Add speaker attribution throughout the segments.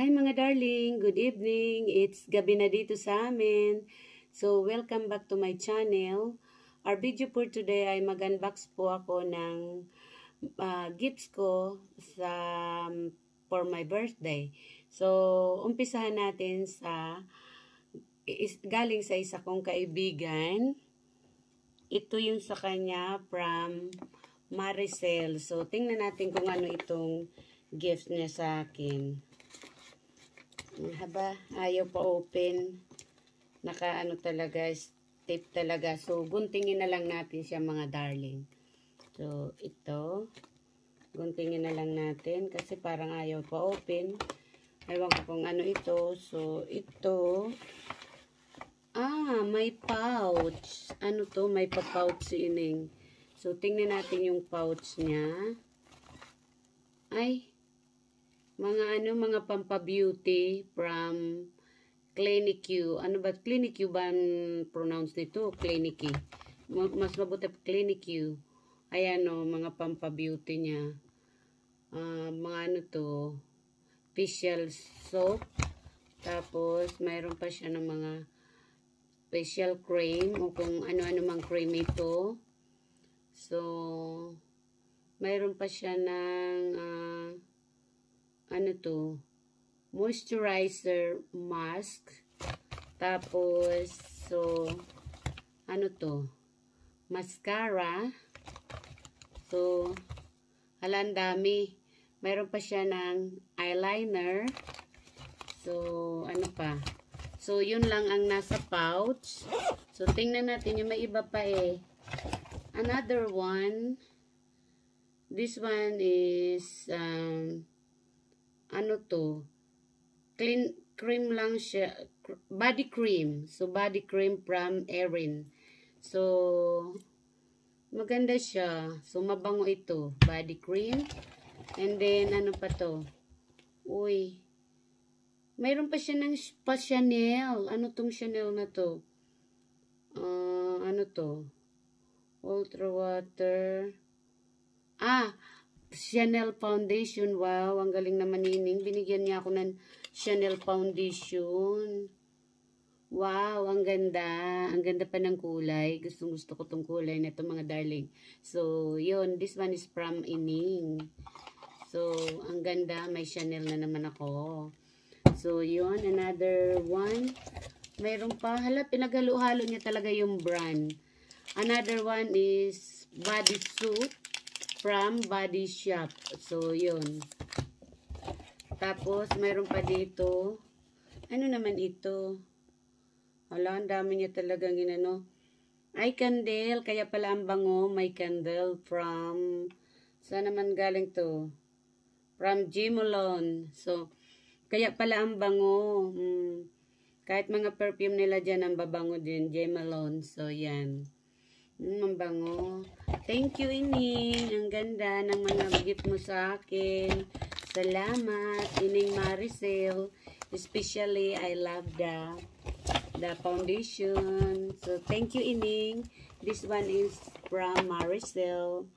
Speaker 1: Hi mga darling, good evening. It's gabi na dito sa amin. So, welcome back to my channel. Our video for today ay mag-unbox po ako ng gifts ko for my birthday. So, umpisahan natin galing sa isa kong kaibigan. Ito yung sa kanya from Maricel. So, tingnan natin kung ano itong gift niya sa akin. Haba, ayaw pa open. Naka talaga, tape talaga. So, guntingin na lang natin siya mga darling. So, ito. Guntingin na lang natin kasi parang ayaw pa open. Ewan ko kung ano ito. So, ito. May pouch. Ano to? May pa-pouch si Ining. So, tingnan natin yung pouch niya. Ay, mga pampa-beauty from Clinique. Ano ba? Clinique ba ang pronounce nito? Clinique. Mas mabuti Clinique. Ayan o, mga pampa-beauty niya. Mga ano to, facial soap. Tapos, mayroon pa siya ng mga facial cream o kung ano-ano mang cream ito. So, mayroon pa siya ng ano to, moisturizer mask. Tapos, so, ano to, mascara. So, ang dami. Mayroon pa siya ng eyeliner. So, ano pa. So, yun lang ang nasa pouch. So, tingnan natin yung may iba pa eh. Another one. This one is, ano to, clean cream lang siya, body cream. So, body cream from Erin. So, maganda siya. So, mabango ito. Body cream. And then, ano pa to? Uy. Mayroon pa siya ng Chanel. Ano tong Chanel na to? Ano to? Ultra Water. Chanel Foundation. Wow, ang galing naman Nining. Binigyan niya ako ng Chanel Foundation. Wow, ang ganda. Ang ganda pa ng kulay. Gusto ko tong kulay na ito mga darling. So, yun. This one is from Ining. So, ang ganda. May Chanel na naman ako. So, yun. Another one. Mayroon pa. Hala, pinaghalo-halo niya talaga yung brand. Another one is body suit from Body Shop. So, yun. Tapos, mayroon pa dito. Ano naman ito? Hala, ang dami niya talagang ginano. Ay, candle. Kaya pala ang bango. May candle from, saan naman galing to? From Jimolon. So, kaya pala ang bango. Kahit mga perfume nila dyan, ang babango din. Jimolon. So, yan. Ang bango. Thank you, Ining. Ang ganda ng mga gift mo sa akin. Salamat, Ining Maricel. Especially, I love the foundation. So, thank you, Ining. This one is from Maricel.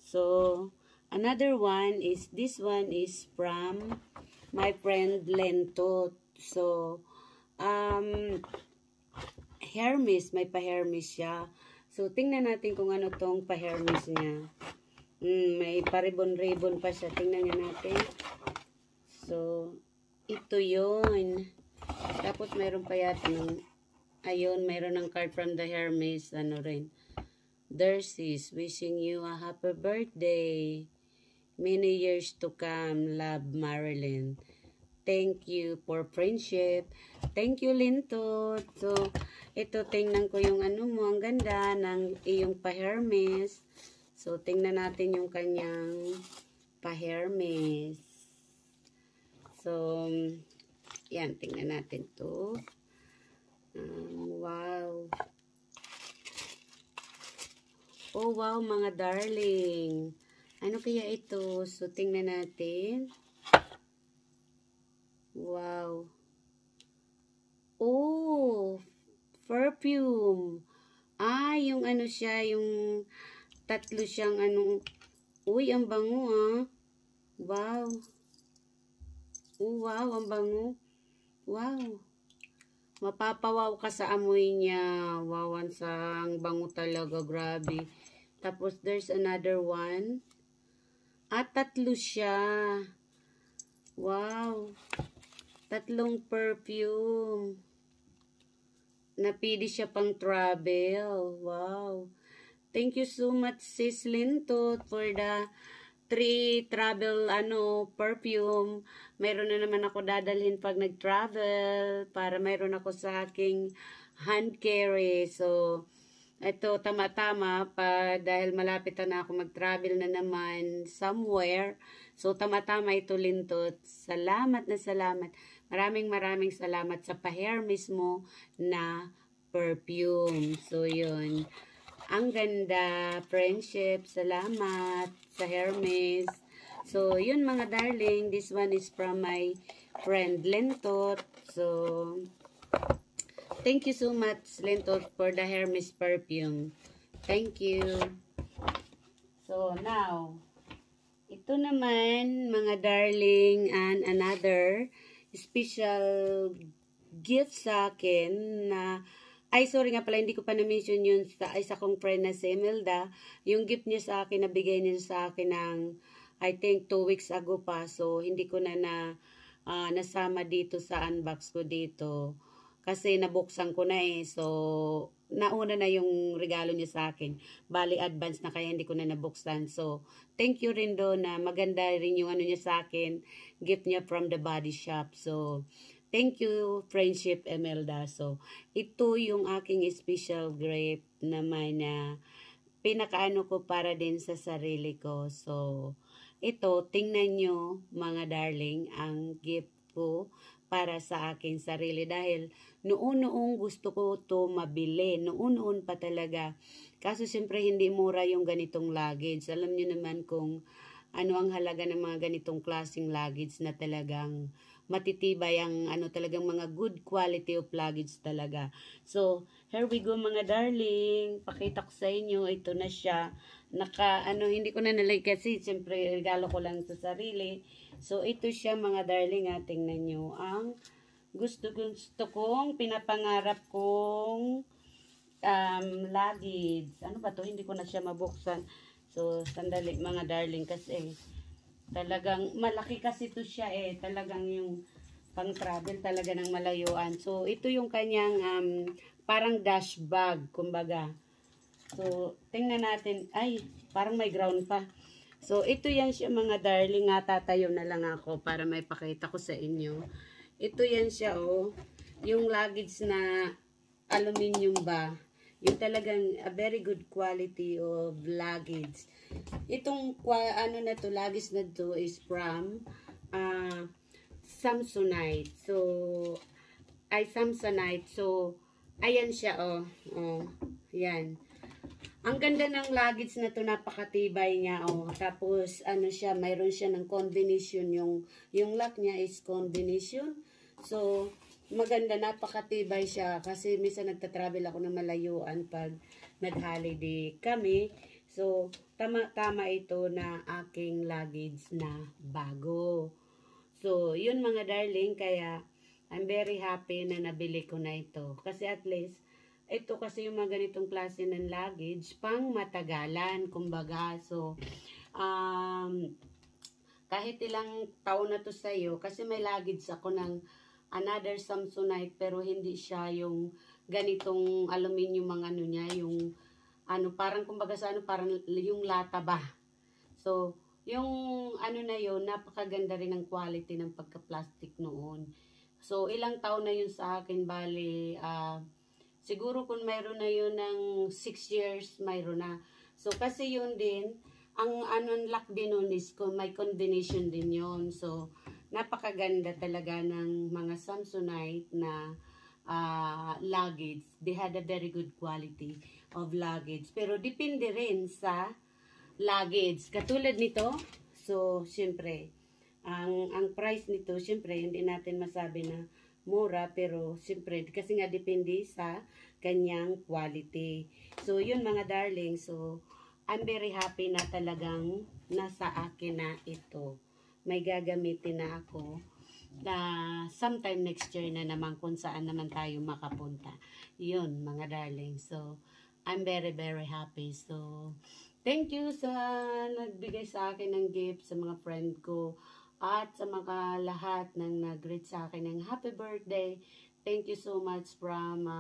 Speaker 1: So, another one is, this one is from my friend Lento. So, Hermes. May pa-Hermes siya. So, tingnan natin kung ano tong pa-Hermes niya. May paribon-ribon pa siya. Tingnan niya natin. So, ito yun. Tapos, mayroon pa yata ng, ayun, mayroon ng card from the Hermes. Ano rin. Dersis, wishing you a happy birthday. Many years to come. Love, Marilyn. Thank you for friendship. Thank you, Linto. So, ito, tingnan ko yung ano mo. Ang ganda ng iyong pa-Hermes. So, tingnan natin yung kanyang pa-Hermes. So, yan. Tingnan natin to. Wow. Oh, wow, mga darling. Ano kaya ito? So, tingnan natin. Wow. Oh, perfume. Yung ano siya, yung tatlo siyang anong, uy, ang bango Wow. Oh, wow, ang bango. Wow. Mapapawaw ka sa amoy niya. Wow, ang bango talaga. Grabe. Tapos, there's another one. At tatlo siya. Wow. Tatlong perfume. Napili siya pang travel. Wow. Thank you so much, Sis Lintot, for the 3 travel perfume. Mayroon na naman ako dadalhin pag nag-travel para mayroon ako sa aking hand carry. So, ito tama-tama pa dahil malapit na ako mag-travel na naman somewhere. So, tama-tama ito, Lintot. Salamat na salamat. Maraming salamat sa pa-Hermes mo na perfume. So, yun. Ang ganda, friendship, salamat sa Hermes. So, yun mga darling, this one is from my friend Lentot. So, thank you so much Lentot for the Hermes perfume. Thank you. So, now, ito naman mga darling and another special gift sa akin na ay, sorry nga pala, hindi ko pa na-mention yun sa isa kong friend na si Imelda. Yung gift niya sa akin, nabigay niya sa akin ng, I think, 2 weeks ago pa. So, hindi ko na nasama dito sa unbox ko dito. Kasi nabuksan ko na eh. So, nauna na yung regalo niya sa akin. Bali, advance na kaya hindi ko na nabuksan. So, thank you rin doon na maganda rin yung ano niya sa akin. Gift niya from the Body Shop. So, thank you, Friendship Imelda. So, ito yung aking special gift naman na pinakaano ko para din sa sarili ko. So, ito, tingnan nyo mga darling, ang gift ko para sa aking sarili. Dahil noon gusto ko to mabili. Noon pa talaga. Kaso siyempre hindi mura yung ganitong luggage. Alam nyo naman kung ano ang halaga ng mga ganitong klaseng luggage na talagang matitibay ang talagang mga good quality of luggage talaga. So, here we go mga darling. Pakita ko sa inyo. Ito na siya. Hindi ko na nalay kasi siyempre regalo ko lang sa sarili. So, ito siya mga darling. Tingnan nyo. Ang gusto kong pinapangarap kong luggage. Ano ba to? Hindi ko na siya mabuksan. So, sandali mga darling kasi talagang malaki kasi ito siya eh. Talagang yung pang travel talaga ng malayuan. So, ito yung kanyang parang dash bag, kumbaga. So, tingnan natin. Ay, parang may ground pa. So, ito yan siya mga darling. Tatayo na lang ako para may pakita ko sa inyo. Ito yan siya oh. Yung luggage na aluminum ba. Yung talagang a very good quality of luggage. Itong luggage na to is from Samsonite. So, Samsonite. So, ayan siya oh. Yan. Ang ganda ng luggage na to, napakatibay niya oh. Tapos siya, mayroon siya ng combination, yung lock niya is combination. So, maganda, napakatibay siya kasi minsan nagta-travel ako ng malayuan pag nag-holiday kami. So, tama ito na aking luggage na bago. So, yun mga darling, kaya I'm very happy na nabili ko na ito. Kasi at least, ito kasi yung mga ganitong klase ng luggage, pang matagalan, kumbaga. So, kahit ilang taon na to sa'yo, kasi may luggage ako ng another Samsonite, pero hindi siya yung ganitong aluminium ang niya, yung parang kumbaga sa parang yung lata ba. So, yung na yun, napakaganda rin ng quality ng pagka-plastic noon. So, ilang taon na yun sa akin, bali, siguro kung mayroon na yun ng 6 years, mayroon na. So, kasi yun din, ang lock din nun is may combination din yun. So, napakaganda talaga ng mga Samsonite na luggage. They had a very good quality of luggage. Pero depende rin sa luggage. Katulad nito, so, syempre, ang price nito, syempre, hindi natin masabi na mura, pero syempre, kasi nga depende sa kanyang quality. So, yun mga darling. So, I'm very happy na talagang nasa akin na ito. May gagamitin na ako. sometime next year na naman kung saan naman tayo makapunta. Yun, mga darling. So, I'm very, very happy. So, thank you sa nagbigay sa akin ng gift, sa mga friend ko, at sa mga lahat ng nag-greet sa akin ng happy birthday. Thank you so much from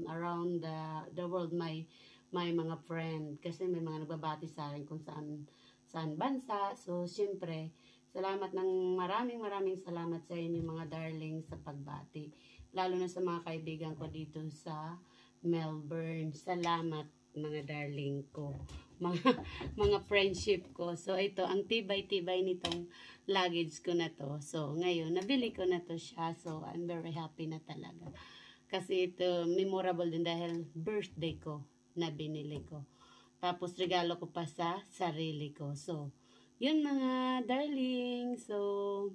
Speaker 1: around the world, my mga friend. Kasi may mga nagbabati sa akin kung saan bansa. So, syempre, salamat ng maraming salamat sa inyo mga darling sa pagbati. Lalo na sa mga kaibigan ko dito sa Melbourne. Salamat mga darling ko. Mga friendship ko. So, ito, ang tibay-tibay nitong luggage ko na to. So, ngayon, nabili ko na to siya. So, I'm very happy na talaga. Kasi ito, memorable din dahil birthday ko na binili ko. Tapos, regalo ko pa sa sarili ko. So, yun mga darling. So,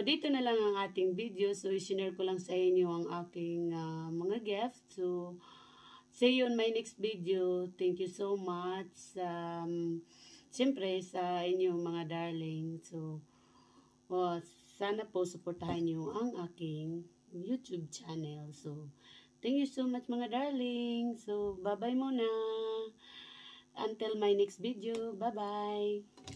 Speaker 1: dito na lang ang ating video. So, i-share ko lang sa inyo ang aking mga gifts. So, see you on my next video. Thank you so much. Siyempre, sa inyo mga darling. So, sana po supportahan nyo ang aking YouTube channel. So, thank you so much mga darling. So, bye-bye muna. Until my next video. Bye-bye.